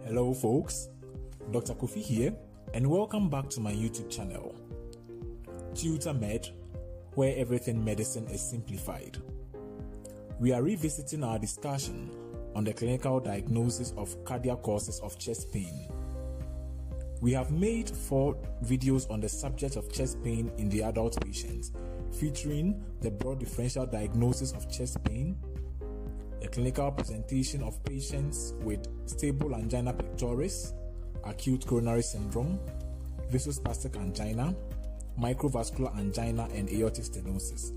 Hello folks, Dr. Kofi here, and welcome back to my YouTube channel, TutorMed, where everything medicine is simplified. We are revisiting our discussion on the clinical diagnosis of cardiac causes of chest pain. We have made 4 videos on the subject of chest pain in the adult patients, featuring the broad differential diagnosis of chest pain, a clinical presentation of patients with stable angina pectoris, acute coronary syndrome, vasospastic angina, microvascular angina, and aortic stenosis.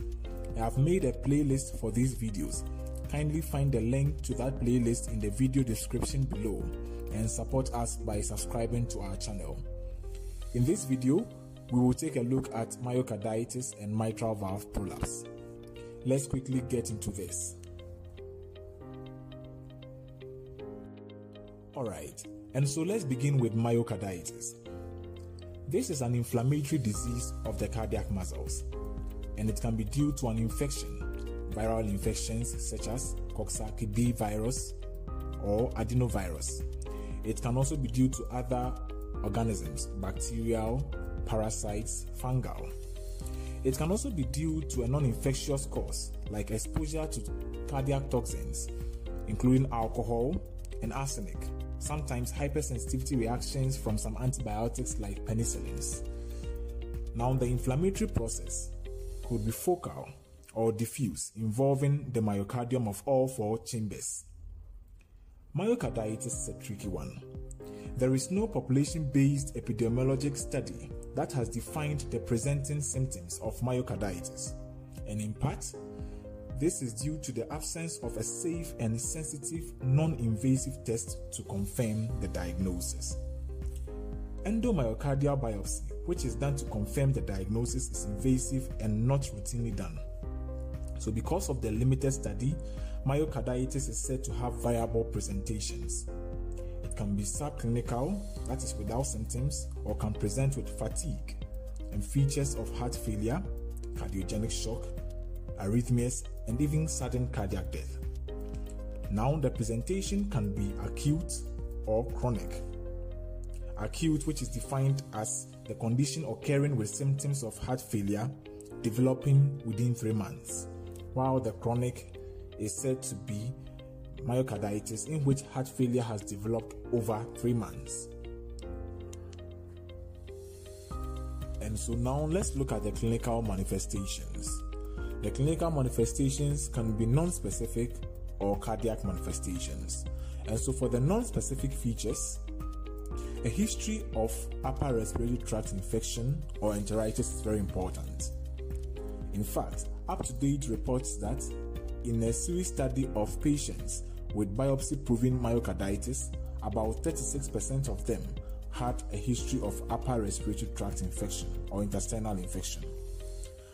I have made a playlist for these videos. Kindly find the link to that playlist in the video description below and support us by subscribing to our channel. In this video, we will take a look at myocarditis and mitral valve prolapse. Let's quickly get into this. Alright, and so let's begin with myocarditis. This is an inflammatory disease of the cardiac muscles, and it can be due to an infection, viral infections such as Coxsackie-B virus or adenovirus. It can also be due to other organisms, bacterial, parasites, fungal. It can also be due to a non-infectious cause like exposure to cardiac toxins, including alcohol and arsenic, sometimes hypersensitivity reactions from some antibiotics like penicillins. Now, the inflammatory process could be focal or diffuse, involving the myocardium of all 4 chambers. Myocarditis is a tricky one. There is no population-based epidemiologic study that has defined the presenting symptoms of myocarditis, and in part, this is due to the absence of a safe and sensitive non-invasive test to confirm the diagnosis. Endomyocardial biopsy, which is done to confirm the diagnosis, is invasive and not routinely done. So because of the limited study, myocarditis is said to have variable presentations. It can be subclinical, that is without symptoms, or can present with fatigue and features of heart failure, cardiogenic shock, arrhythmias, and even sudden cardiac death. Now, the presentation can be acute or chronic. Acute, which is defined as the condition occurring with symptoms of heart failure developing within 3 months, while the chronic is said to be myocarditis in which heart failure has developed over 3 months. And so now let's look at the clinical manifestations. The clinical manifestations can be non-specific or cardiac manifestations. And so for the non-specific features, a history of upper respiratory tract infection or enteritis is very important. In fact, up-to-date reports that in a series study of patients with biopsy-proven myocarditis, about 36% of them had a history of upper respiratory tract infection or intestinal infection.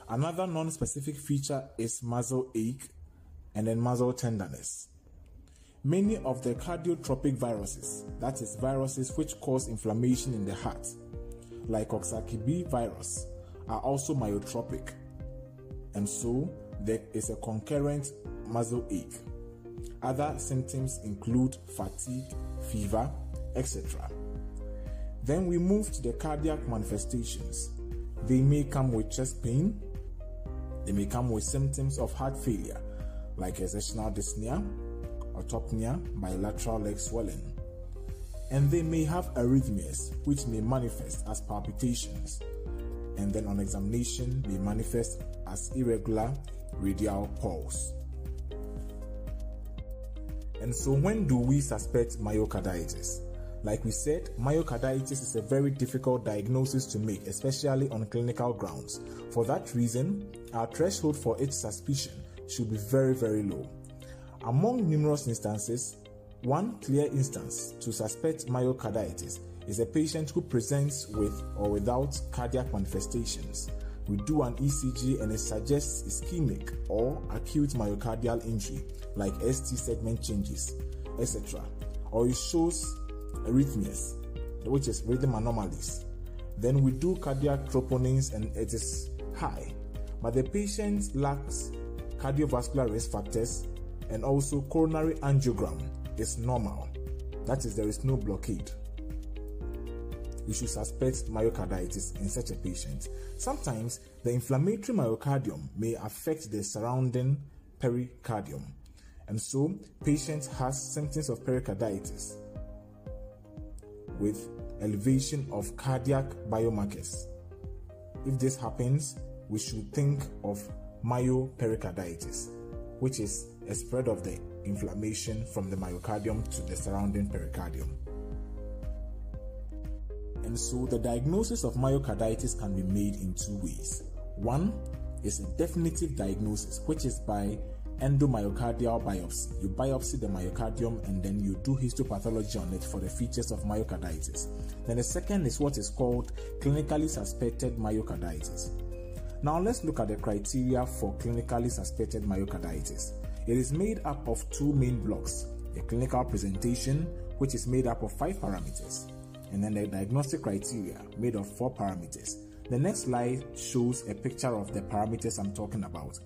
Another non-specific feature is muscle ache and then muscle tenderness. Many of the cardiotropic viruses, that is viruses which cause inflammation in the heart, like Coxsackie-B virus, are also myotropic, and so there is a concurrent muscle ache. Other symptoms include fatigue, fever, etc. Then we move to the cardiac manifestations. They may come with chest pain. They may come with symptoms of heart failure, like exertional dyspnea, autopnea, bilateral leg swelling. And they may have arrhythmias, which may manifest as palpitations, and then on examination may manifest as irregular radial pulse. And so when do we suspect myocarditis? Like we said, myocarditis is a very difficult diagnosis to make, especially on clinical grounds. For that reason, our threshold for its suspicion should be very, very low. Among numerous instances, one clear instance to suspect myocarditis is a patient who presents with or without cardiac manifestations. We do an ECG and it suggests ischemic or acute myocardial injury like ST segment changes, etc. Or it shows arrhythmias, which is rhythm anomalies. Then we do cardiac troponins and it is high, but the patient lacks cardiovascular risk factors and also coronary angiogram is normal. that is, there is no blockade, we should suspect myocarditis in such a patient. Sometimes the inflammatory myocardium may affect the surrounding pericardium, and so patient has symptoms of pericarditis with elevation of cardiac biomarkers. If this happens, we should think of myopericarditis, which is a spread of the inflammation from the myocardium to the surrounding pericardium. And so the diagnosis of myocarditis can be made in two ways. One is a definitive diagnosis, which is by endomyocardial biopsy. You biopsy the myocardium and then you do histopathology on it for the features of myocarditis. Then the second is what is called clinically suspected myocarditis. Now let's look at the criteria for clinically suspected myocarditis. It is made up of two main blocks: a clinical presentation, which is made up of 5 parameters, and then the diagnostic criteria made of 4 parameters. The next slide shows a picture of the parameters I'm talking about.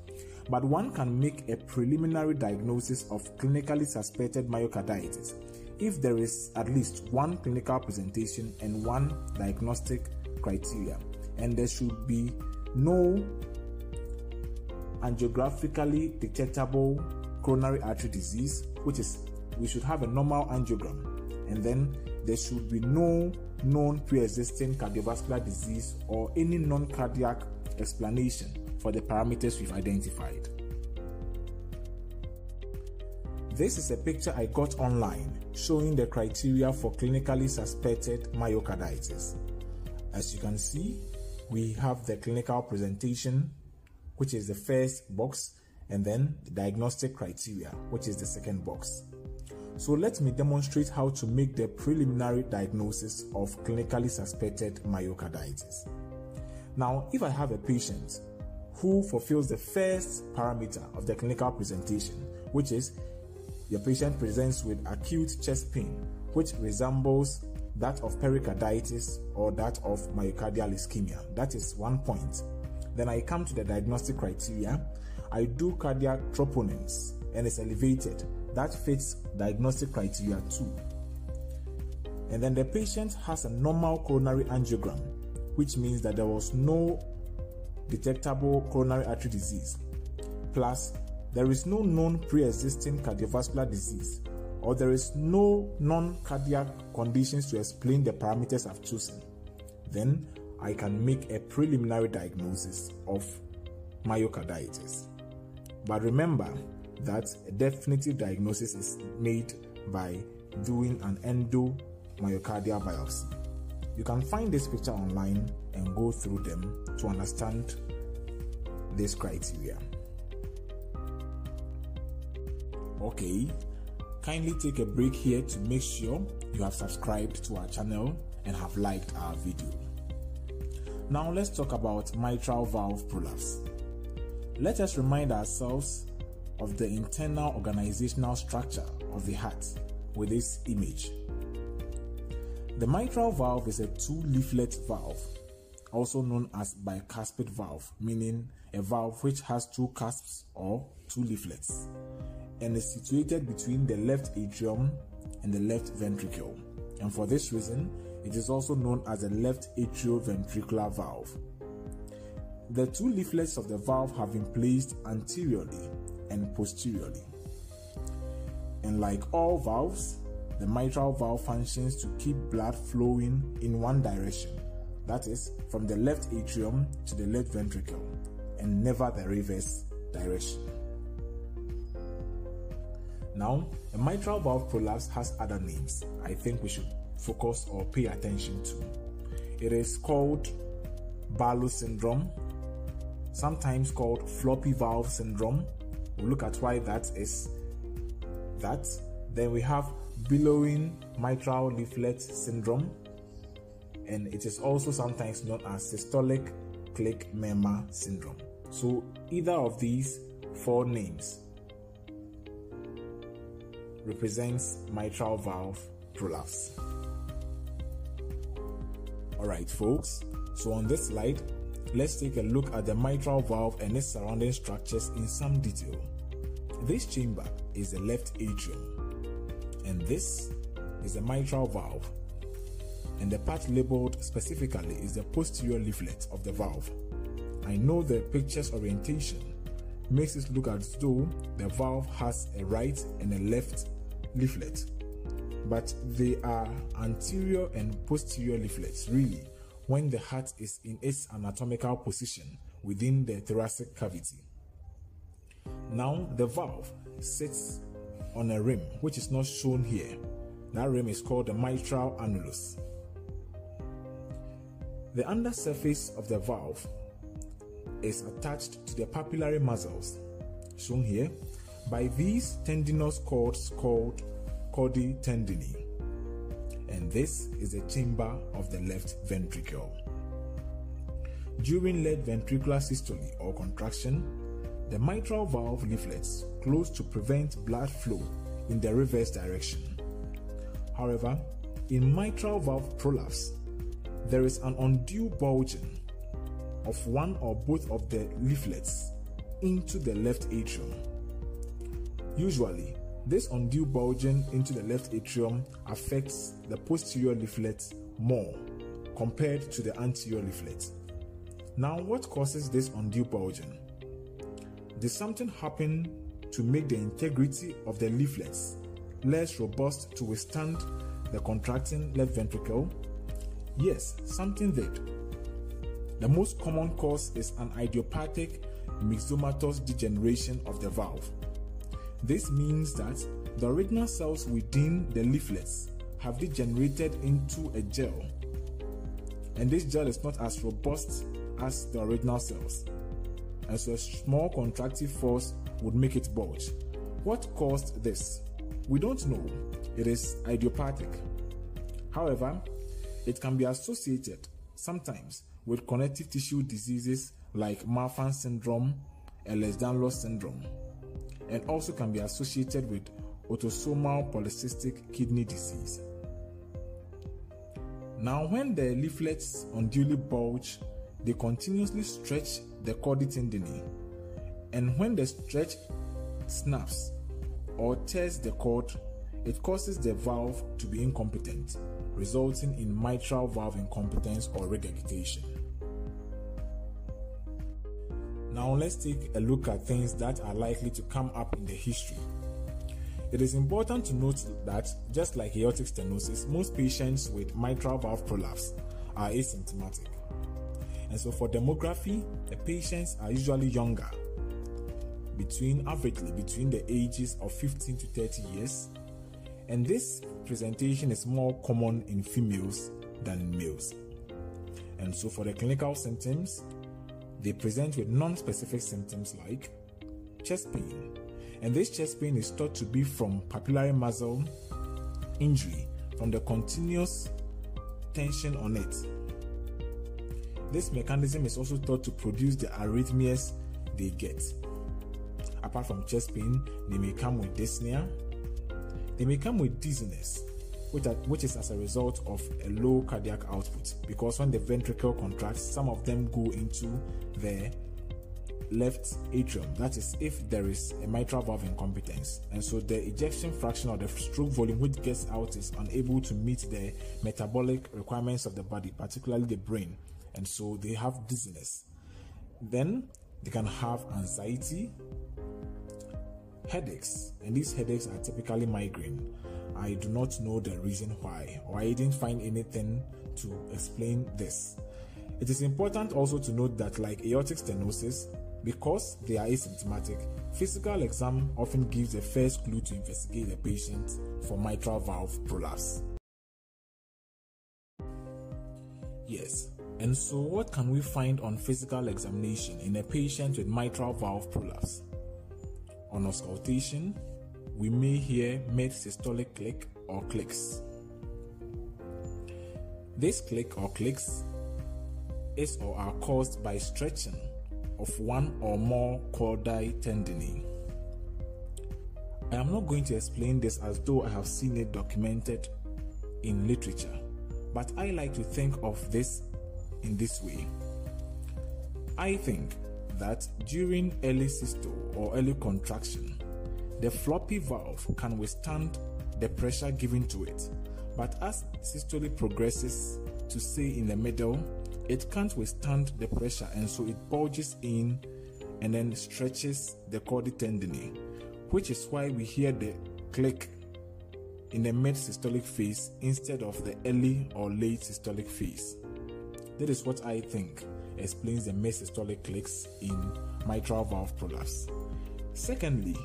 But one can make a preliminary diagnosis of clinically suspected myocarditis if there is at least 1 clinical presentation and 1 diagnostic criteria, and there should be no angiographically detectable coronary artery disease, which is, we should have a normal angiogram, and then there should be no known pre-existing cardiovascular disease or any non-cardiac explanation for the parameters we've identified. This is a picture I got online showing the criteria for clinically suspected myocarditis. As you can see, we have the clinical presentation, which is the first box, and then the diagnostic criteria, which is the second box. So let me demonstrate how to make the preliminary diagnosis of clinically suspected myocarditis. Now, if I have a patient who fulfills the first parameter of the clinical presentation, which is your patient presents with acute chest pain, which resembles that of pericarditis or that of myocardial ischemia. That is 1 point. Then I come to the diagnostic criteria. I do cardiac troponins and it's elevated. That fits diagnostic criteria 2. And then the patient has a normal coronary angiogram, which means that there was no detectable coronary artery disease, plus there is no known pre-existing cardiovascular disease, or there is no non-cardiac conditions to explain the parameters I've chosen. Then I can make a preliminary diagnosis of myocarditis. But remember that a definitive diagnosis is made by doing an endomyocardial biopsy. You can find this picture online and go through them to understand this criteria. Okay, kindly take a break here to make sure you have subscribed to our channel and have liked our video. Now let's talk about mitral valve prolapse. Let us remind ourselves of the internal organizational structure of the heart with this image. The mitral valve is a 2-leaflet valve, also known as bicuspid valve, meaning a valve which has 2 cusps or 2 leaflets, and is situated between the left atrium and the left ventricle. And for this reason, it is also known as a left atrioventricular valve. The 2 leaflets of the valve have been placed anteriorly and posteriorly. And like all valves, the mitral valve functions to keep blood flowing in one direction, that is, from the left atrium to the left ventricle, and never the reverse direction. Now, a mitral valve prolapse has other names I think we should focus or pay attention to. It is called Barlow syndrome, sometimes called floppy valve syndrome. We'll look at why that is that. Then we have billowing mitral leaflet syndrome, and it is also sometimes known as systolic click murmur syndrome. So either of these 4 names represents mitral valve prolapse. Alright folks, so on this slide, let's take a look at the mitral valve and its surrounding structures in some detail. This chamber is the left atrium, and this is the mitral valve, and the part labeled specifically is the posterior leaflet of the valve. I know the picture's orientation makes it look as though the valve has a right and a left leaflet, but they are anterior and posterior leaflets really when the heart is in its anatomical position within the thoracic cavity. Now the valve sits on a rim which is not shown here. That rim is called the mitral annulus. The undersurface of the valve is attached to the papillary muscles, shown here, by these tendinous cords called cordae tendineae, and this is the chamber of the left ventricle. During left ventricular systole or contraction, the mitral valve leaflets close to prevent blood flow in the reverse direction. However, in mitral valve prolapse, there is an undue bulging of one or both of the leaflets into the left atrium. Usually, this undue bulging into the left atrium affects the posterior leaflet more compared to the anterior leaflet. Now, what causes this undue bulging? Did something happen to make the integrity of the leaflets less robust to withstand the contracting left ventricle? Yes, something did. The most common cause is an idiopathic myxomatous degeneration of the valve. This means that the original cells within the leaflets have degenerated into a gel, and this gel is not as robust as the original cells, and so a small contractive force would make it bulge. What caused this? We don't know. It is idiopathic. However, it can be associated sometimes with connective tissue diseases like Marfan syndrome and Ehlers-Danlos syndrome, and also can be associated with autosomal polycystic kidney disease. Now, when the leaflets unduly bulge, they continuously stretch the cordae tendineae, and when the stretch snaps or tears the cord, it causes the valve to be incompetent, resulting in mitral valve incompetence or regurgitation. Now let's take a look at things that are likely to come up in the history. It is important to note that, just like aortic stenosis, most patients with mitral valve prolapse are asymptomatic. And so for demography, the patients are usually younger, averagely between the ages of 15 to 30 years, and this presentation is more common in females than in males. And so for the clinical symptoms, they present with non-specific symptoms like chest pain, and this chest pain is thought to be from papillary muscle injury from the continuous tension on it. This mechanism is also thought to produce the arrhythmias they get. Apart from chest pain, they may come with dyspnea. They may come with dizziness, which is as a result of a low cardiac output, because when the ventricle contracts, some of them go into the left atrium. That is, if there is a mitral valve incompetence, and so the ejection fraction or the stroke volume which gets out is unable to meet the metabolic requirements of the body, particularly the brain, and so they have dizziness. Then they can have anxiety, headaches, and these headaches are typically migraine. I do not know the reason why, or I didn't find anything to explain this. It is important also to note that, like aortic stenosis, because they are asymptomatic, physical exam often gives the first clue to investigate the patient for mitral valve prolapse. Yes, and so what can we find on physical examination in a patient with mitral valve prolapse? On auscultation, we may hear mid-systolic click or clicks. This click or clicks is or are caused by stretching of one or more cordae tendineae. I am not going to explain this as though I have seen it documented in literature, but I like to think of this in this way. I think that during early systole or early contraction, the floppy valve can withstand the pressure given to it, But as systole progresses to say in the middle, it can't withstand the pressure, and so it bulges in and then stretches the chordae tendineae, which is why we hear the click in the mid-systolic phase instead of the early or late systolic phase. That is what I think explains the mid-systolic clicks in mitral valve prolapse. Secondly,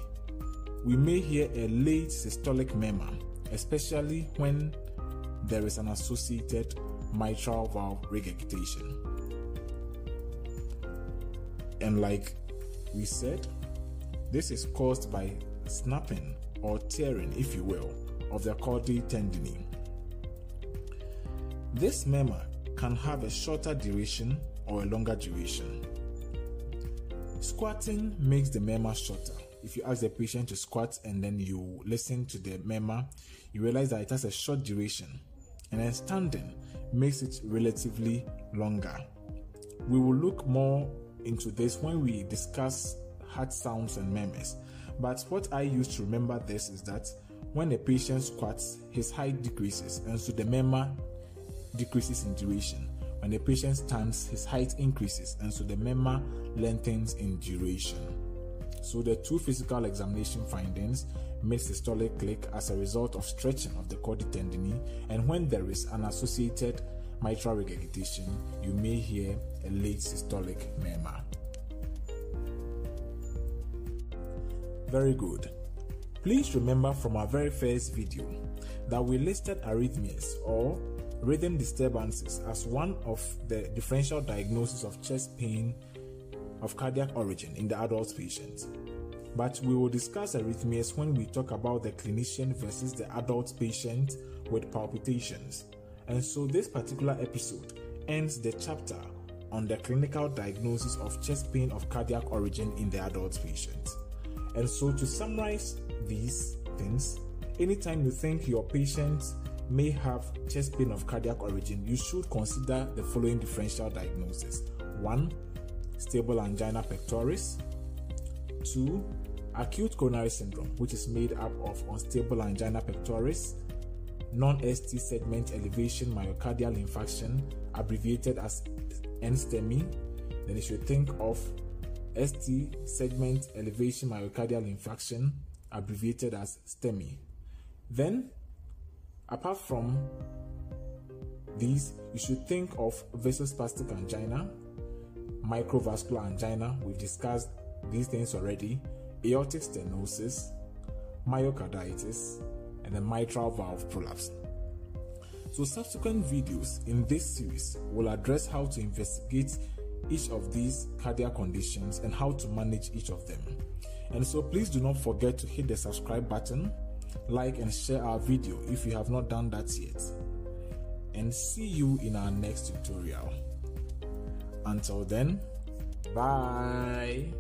we may hear a late systolic murmur, especially when there is an associated mitral valve regurgitation. And like we said, this is caused by snapping or tearing, if you will, of the chordae tendineae. This murmur can have a shorter duration or a longer duration. Squatting makes the murmur shorter. If you ask the patient to squat and then you listen to the murmur, you realize that it has a short duration. And then standing makes it relatively longer. We will look more into this when we discuss heart sounds and murmurs. But what I use to remember this is that when a patient squats, his height decreases, and so the murmur decreases in duration. When the patient stands, his height increases, and so the murmur lengthens in duration. So the two physical examination findings: mid-systolic click as a result of stretching of the chordae tendineae, and when there is an associated mitral regurgitation, you may hear a late systolic murmur. Very good. Please remember from our very first video that we listed arrhythmias or rhythm disturbances as one of the differential diagnoses of chest pain of cardiac origin in the adult patient. But we will discuss arrhythmias when we talk about the clinician versus the adult patient with palpitations. And so this particular episode ends the chapter on the clinical diagnosis of chest pain of cardiac origin in the adult patient. And so to summarize these things, anytime you think your patient may have chest pain of cardiac origin, you should consider the following differential diagnosis. 1. Stable angina pectoris. 2. Acute coronary syndrome, which is made up of unstable angina pectoris, non-ST segment elevation myocardial infarction, abbreviated as NSTEMI. Then you should think of ST segment elevation myocardial infarction, abbreviated as STEMI. Then, apart from these, you should think of vasospastic angina, microvascular angina, we've discussed these things already, aortic stenosis, myocarditis, and the mitral valve prolapse. So subsequent videos in this series will address how to investigate each of these cardiac conditions and how to manage each of them. And so please do not forget to hit the subscribe button, like and share our video if you have not done that yet. And see you in our next tutorial. Until then, bye.